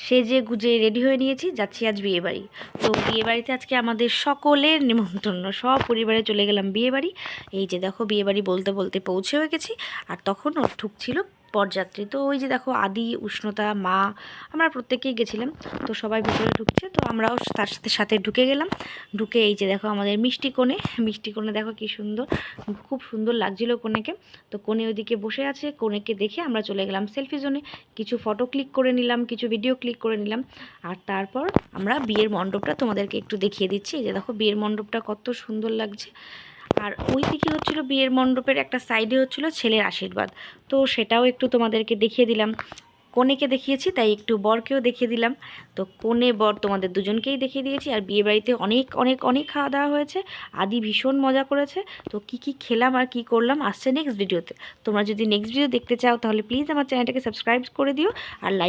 সেজে গুজে রেডি হয়ে নিয়েছি, যাচ্ছি আজ বিয়েবাড়ি। তো বিয়েবাড়িতে আজকে আমাদের সকলের নিমন্ত্রণ, সব পরিবারে চলে গেলাম বিয়েবাড়ি। এই যে দেখো বিয়েবাড়ি বলতে বলতে পৌঁছেও গেছি। আর তখন ওর ঢুকছিল বরযাত্রী। তো ওই যে দেখো আদি, উষ্ণতা, মা, আমরা প্রত্যেকেই গেছিলাম। তো সবাই ভিতরে ঢুকছে, তো আমরাও তার সাথে সাথে ঢুকে গেলাম। ঢুকে এই যে দেখো আমাদের মিষ্টি কোণে দেখো কি সুন্দর, খুব সুন্দর লাগছিল কোণেকে। তো কোণে ওইদিকে বসে আছে, কোণেকে দেখে আমরা চলে গেলাম সেলফি জোনে। কিছু ফটো ক্লিক করে নিলাম, কিছু ভিডিও ক্লিক করে নিলাম। আর তারপর আমরা বিয়ের মণ্ডপটা তোমাদেরকে একটু দেখিয়ে দিচ্ছি। এই যে দেখো বিয়ের মণ্ডপটা কত সুন্দর লাগছে। আর ওই দিকে হচ্ছিল বিয়ের মণ্ডপের একটা সাইডে হচ্ছিল ছেলের আশীর্বাদ। তো সেটাও একটু তোমাদেরকে দেখিয়ে দিলাম। কনেকে দেখিয়েছি, তাই একটু বরকেও দেখিয়ে দিলাম। তো কনে বর তোমাদের দুজনকেই দেখিয়ে দিয়েছি। আর বিয়ে বাড়িতে অনেক অনেক অনেক খাওয়া দাওয়া হয়েছে। আদি ভীষণ মজা করেছে। তো কি কি খেলাম আর কি করলাম আসছে নেক্সট ভিডিওতে। তোমরা যদি নেক্সট ভিডিও দেখতে চাও তাহলে প্লিজ আমার চ্যানেলটাকে সাবস্ক্রাইব করে দিও আর লাইক